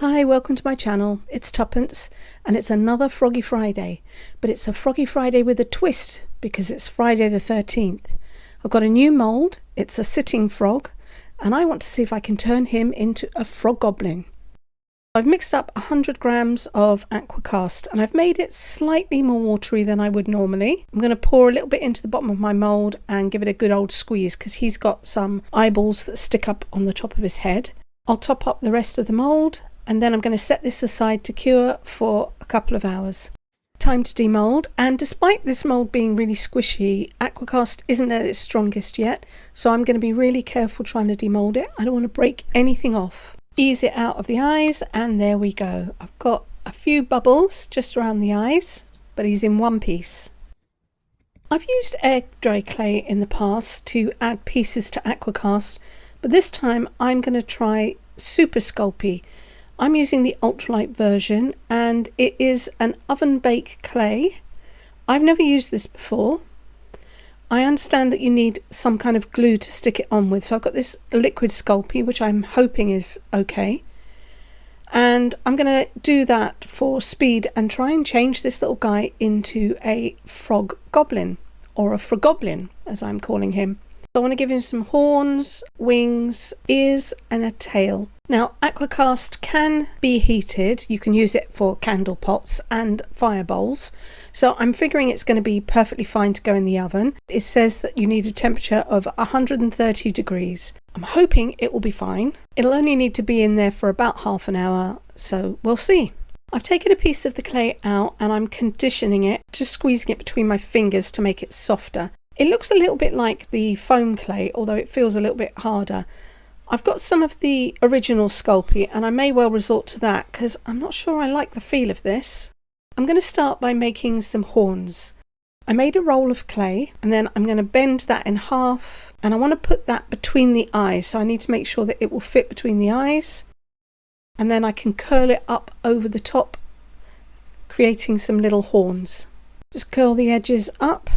Hi, welcome to my channel. It's Tuppence and it's another Froggy Friday, but it's a Froggy Friday with a twist because it's Friday the 13th. I've got a new mould, it's a sitting frog, and I want to see if I can turn him into a FroGoblin. I've mixed up 100 grams of Aqua cast and I've made it slightly more watery than I would normally. I'm going to pour a little bit into the bottom of my mould and give it a good old squeeze because he's got some eyeballs that stick up on the top of his head. I'll top up the rest of the mould and then I'm going to set this aside to cure for a couple of hours. Time to demould, and despite this mould being really squishy, Aquacast isn't at its strongest yet, so I'm going to be really careful trying to demould it. I don't want to break anything off. Ease it out of the eyes and there we go. I've got a few bubbles just around the eyes, but he's in one piece. I've used air dry clay in the past to add pieces to Aquacast, but this time I'm going to try Super Sculpey. I'm using the Ultralight version and it is an oven bake clay. I've never used this before. I understand that you need some kind of glue to stick it on with, so I've got this liquid Sculpey which I'm hoping is okay, and I'm going to do that for speed and try and change this little guy into a FroGoblin, or a FroGoblin as I'm calling him. I want to give him some horns, wings, ears and a tail. Now Aquacast can be heated, you can use it for candle pots and fire bowls, so I'm figuring it's going to be perfectly fine to go in the oven. It says that you need a temperature of 130 degrees. I'm hoping it will be fine. It'll only need to be in there for about half an hour, so we'll see. I've taken a piece of the clay out and I'm conditioning it, just squeezing it between my fingers to make it softer. It looks a little bit like the foam clay, although it feels a little bit harder. I've got some of the original Sculpey and I may well resort to that because I'm not sure I like the feel of this. I'm going to start by making some horns. I made a roll of clay and then I'm going to bend that in half and I want to put that between the eyes, so I need to make sure that it will fit between the eyes, and then I can curl it up over the top, creating some little horns. Just curl the edges up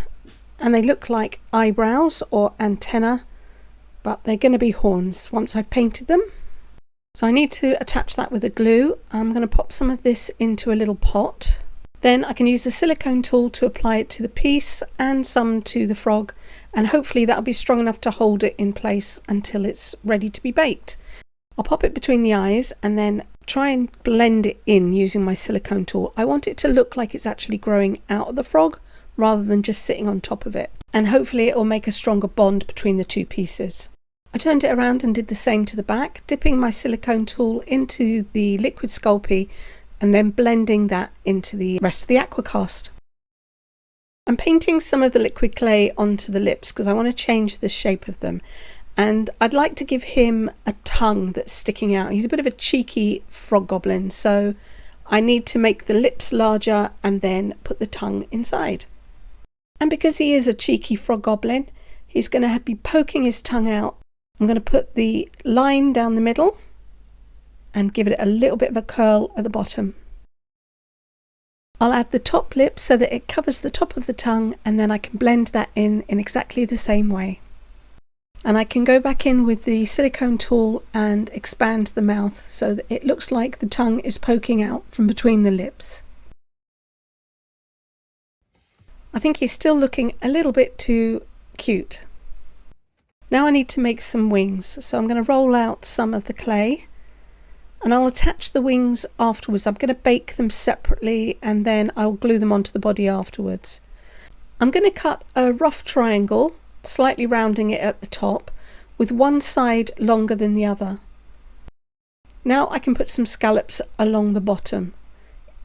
and they look like eyebrows or antenna, but they're going to be horns once I've painted them. So I need to attach that with a glue. I'm going to pop some of this into a little pot. Then I can use the silicone tool to apply it to the piece and some to the frog, and hopefully that'll be strong enough to hold it in place until it's ready to be baked. I'll pop it between the eyes and then try and blend it in using my silicone tool. I want it to look like it's actually growing out of the frog rather than just sitting on top of it, and hopefully it will make a stronger bond between the two pieces. I turned it around and did the same to the back, dipping my silicone tool into the liquid Sculpey and then blending that into the rest of the Aquacast. I'm painting some of the liquid clay onto the lips because I want to change the shape of them, and I'd like to give him a tongue that's sticking out. He's a bit of a cheeky FroGoblin, so I need to make the lips larger and then put the tongue inside. And because he is a cheeky FroGoblin, he's going to be poking his tongue out. I'm going to put the line down the middle and give it a little bit of a curl at the bottom. I'll add the top lip so that it covers the top of the tongue, and then I can blend that in exactly the same way. And I can go back in with the silicone tool and expand the mouth so that it looks like the tongue is poking out from between the lips. I think he's still looking a little bit too cute. Now I need to make some wings, so I'm going to roll out some of the clay and I'll attach the wings afterwards. I'm going to bake them separately and then I'll glue them onto the body afterwards. I'm going to cut a rough triangle, slightly rounding it at the top, with one side longer than the other. Now I can put some scallops along the bottom.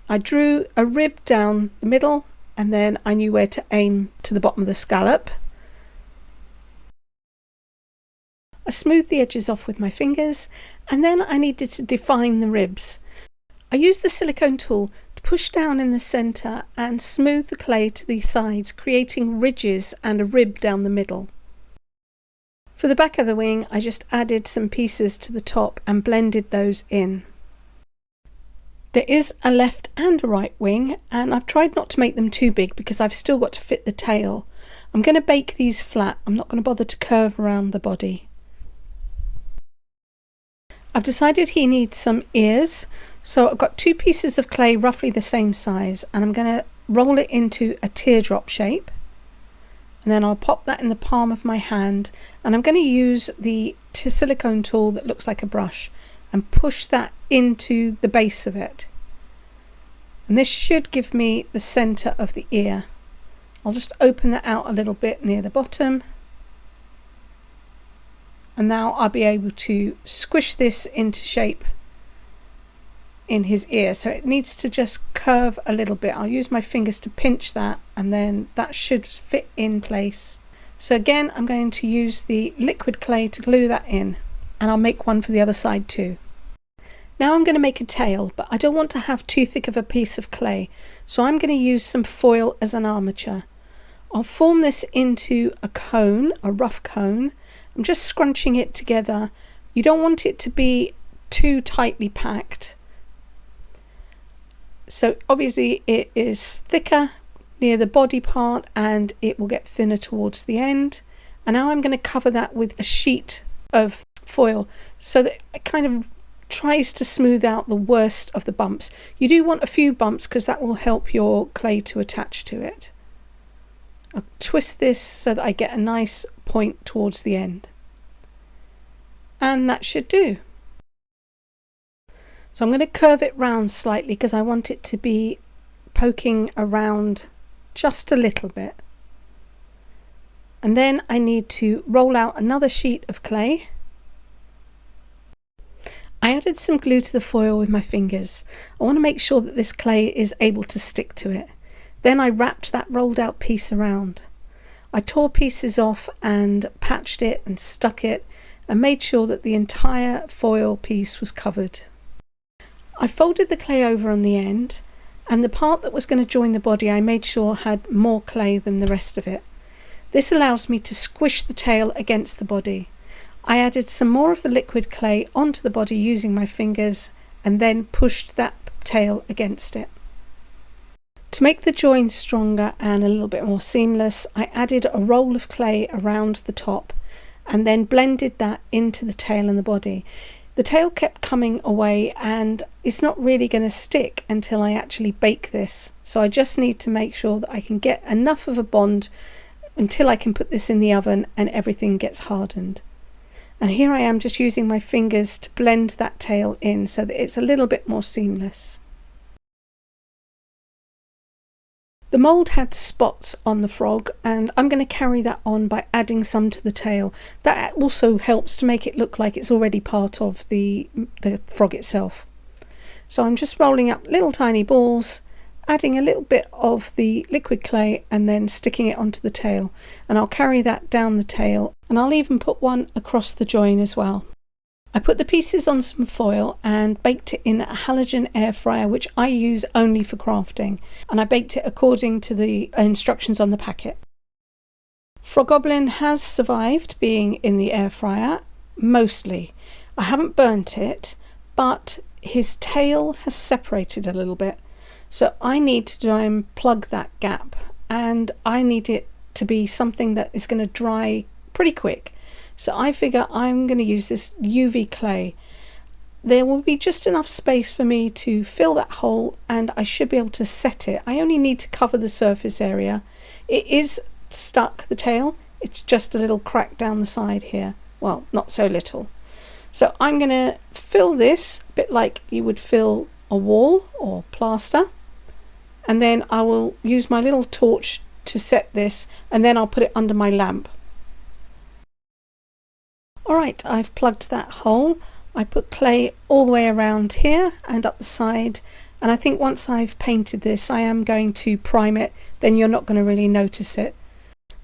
I drew a rib down the middle and then I knew where to aim to the bottom of the scallop. I smoothed the edges off with my fingers and then I needed to define the ribs. I used the silicone tool to push down in the centre and smooth the clay to the sides, creating ridges and a rib down the middle. For the back of the wing, I just added some pieces to the top and blended those in. There is a left and a right wing, and I've tried not to make them too big because I've still got to fit the tail. I'm going to bake these flat. I'm not going to bother to curve around the body. I've decided he needs some ears, So I've got 2 pieces of clay roughly the same size, and I'm going to roll it into a teardrop shape, and then I'll pop that in the palm of my hand, and I'm going to use the silicone tool that looks like a brush and push that into the base of it, and this should give me the center of the ear. I'll just open that out a little bit near the bottom, and now I'll be able to squish this into shape in his ear. So it needs to just curve a little bit. I'll use my fingers to pinch that, and then that should fit in place. So again, I'm going to use the liquid clay to glue that in, and I'll make one for the other side too. Now I'm going to make a tail, but I don't want to have too thick of a piece of clay, so I'm going to use some foil as an armature. I'll form this into a cone, a rough cone. I'm just scrunching it together. You don't want it to be too tightly packed. So obviously it is thicker near the body part and it will get thinner towards the end. And now I'm going to cover that with a sheet of foil so that it kind of tries to smooth out the worst of the bumps. You do want a few bumps because that will help your clay to attach to it. I'll twist this so that I get a nice point towards the end. And that should do. So I'm going to curve it round slightly because I want it to be poking around just a little bit. And then I need to roll out another sheet of clay. I added some glue to the foil with my fingers. I want to make sure that this clay is able to stick to it. Then I wrapped that rolled out piece around. I tore pieces off and patched it and stuck it and made sure that the entire foil piece was covered. I folded the clay over on the end, and the part that was going to join the body I made sure had more clay than the rest of it. This allows me to squish the tail against the body. I added some more of the liquid clay onto the body using my fingers and then pushed that tail against it. To make the join stronger and a little bit more seamless, I added a roll of clay around the top and then blended that into the tail and the body. The tail kept coming away and it's not really going to stick until I actually bake this. So I just need to make sure that I can get enough of a bond until I can put this in the oven and everything gets hardened. And here I am just using my fingers to blend that tail in so that it's a little bit more seamless. The mould had spots on the frog, and I'm going to carry that on by adding some to the tail. That also helps to make it look like it's already part of the frog itself. So I'm just rolling up little tiny balls, adding a little bit of the liquid clay and then sticking it onto the tail. And I'll carry that down the tail, and I'll even put one across the join as well. I put the pieces on some foil and baked it in a halogen air fryer, which I use only for crafting, and I baked it according to the instructions on the packet. FroGoblin has survived being in the air fryer, mostly. I haven't burnt it, but his tail has separated a little bit, so I need to try and plug that gap, and I need it to be something that is going to dry pretty quick. So I figure I'm going to use this UV clay. There will be just enough space for me to fill that hole and I should be able to set it. I only need to cover the surface area. It is stuck, the tail. It's just a little crack down the side here. Well, not so little. So I'm going to fill this a bit like you would fill a wall or plaster. And then I will use my little torch to set this, and then I'll put it under my lamp. Alright, I've plugged that hole. I put clay all the way around here and up the side, and I think once I've painted this I am going to prime it, then you're not going to really notice it.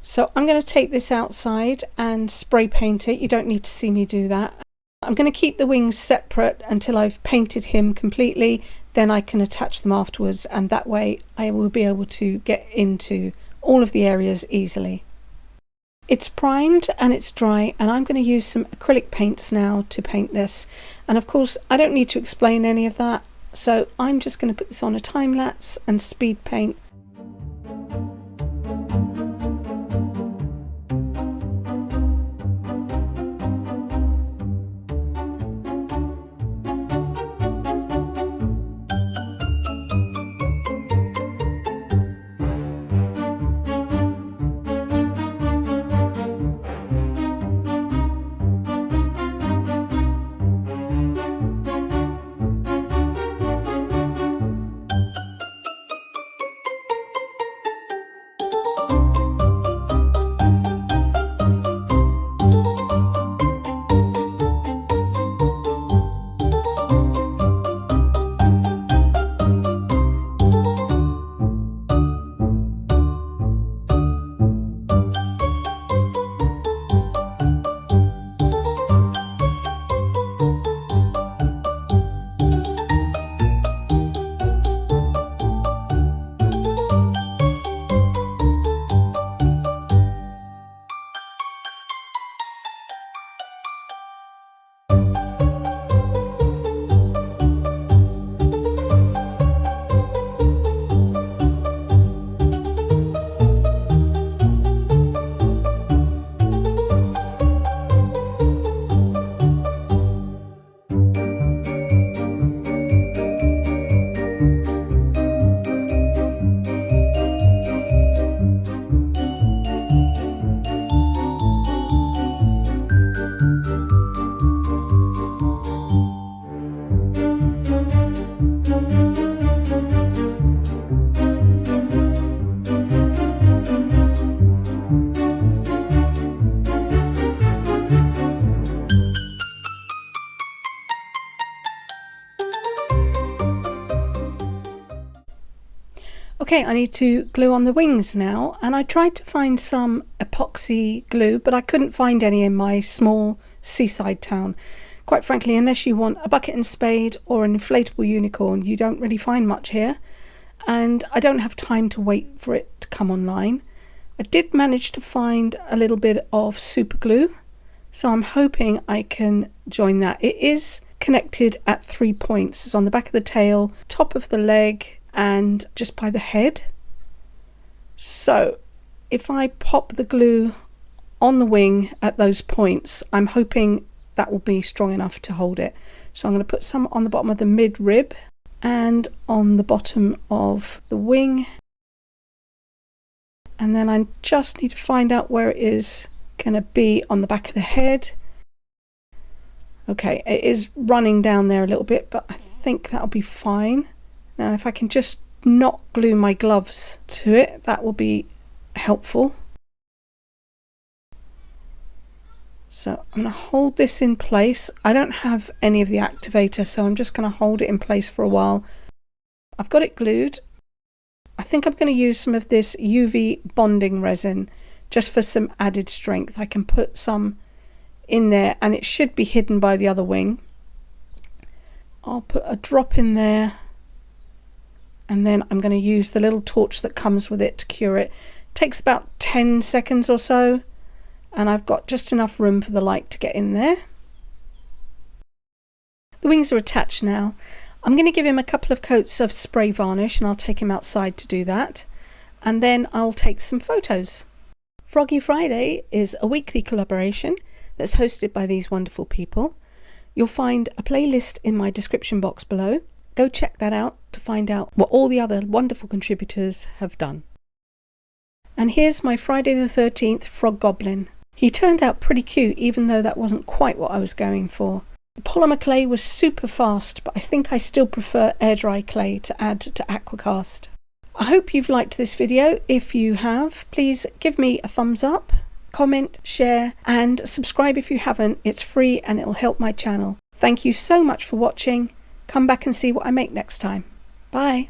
So I'm going to take this outside and spray paint it. You don't need to see me do that. I'm going to keep the wings separate until I've painted him completely, then I can attach them afterwards, and that way I will be able to get into all of the areas easily. It's primed and it's dry, and I'm going to use some acrylic paints now to paint this. And of course I don't need to explain any of that, so I'm just going to put this on a time lapse and speed paint. Okay, I need to glue on the wings now, and I tried to find some epoxy glue, but I couldn't find any in my small seaside town. Quite frankly, unless you want a bucket and spade or an inflatable unicorn, you don't really find much here, and I don't have time to wait for it to come online. I did manage to find a little bit of super glue, so I'm hoping I can join that. It is connected at 3 points. It's on the back of the tail, top of the leg, and just by the head. So if I pop the glue on the wing at those points, I'm hoping that will be strong enough to hold it. So I'm going to put some on the bottom of the mid rib and on the bottom of the wing, and then I just need to find out where it is going to be on the back of the head. Okay, it is running down there a little bit, but I think that'll be fine. Now if I can just not glue my gloves to it, that will be helpful. So I'm going to hold this in place. I don't have any of the activator, so I'm just going to hold it in place for a while. I've got it glued. I think I'm going to use some of this UV bonding resin just for some added strength. I can put some in there and it should be hidden by the other wing. I'll put a drop in there, and then I'm going to use the little torch that comes with it to cure it. It takes about 10 seconds or so, and I've got just enough room for the light to get in there. The wings are attached now. I'm going to give him a couple of coats of spray varnish, and I'll take him outside to do that, and then I'll take some photos. Froggy Friday is a weekly collaboration that's hosted by these wonderful people. You'll find a playlist in my description box below. Go check that out to find out what all the other wonderful contributors have done. And here's my Friday the 13th FroGoblin. He turned out pretty cute, even though that wasn't quite what I was going for. The polymer clay was super fast, but I think I still prefer air dry clay to add to Aquacast. I hope you've liked this video. If you have, please give me a thumbs up, comment, share, and subscribe if you haven't. It's free and it'll help my channel. Thank you so much for watching. Come back and see what I make next time. Bye.